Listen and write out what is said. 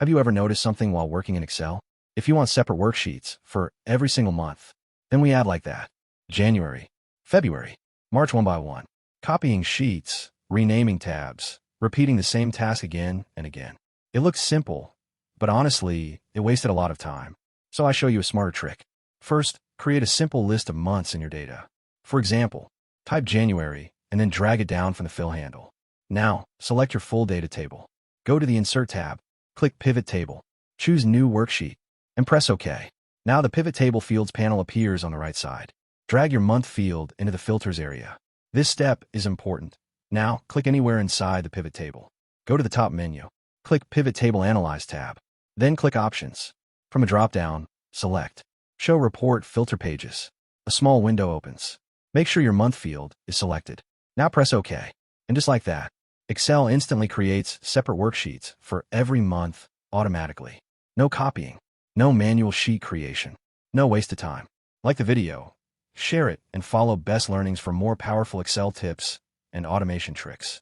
Have you ever noticed something while working in Excel? If you want separate worksheets for every single month, then we add like that. January, February, March one by one. Copying sheets, renaming tabs, repeating the same task again and again. It looks simple, but honestly, it wasted a lot of time. So I show you a smarter trick. First, create a simple list of months in your data. For example, type January and then drag it down from the fill handle. Now, select your full data table. Go to the Insert tab, click Pivot Table, choose New Worksheet, and press OK. Now the Pivot Table Fields panel appears on the right side. Drag your month field into the Filters area. This step is important. Now, click anywhere inside the pivot table. Go to the top menu. Click Pivot Table Analyze tab. Then click Options. From a drop-down, select Show Report Filter Pages. A small window opens. Make sure your month field is selected. Now press OK. And just like that, Excel instantly creates separate worksheets for every month automatically. No copying, no manual sheet creation, no waste of time. Like the video, share it, and follow Best Learnings for more powerful Excel tips and automation tricks.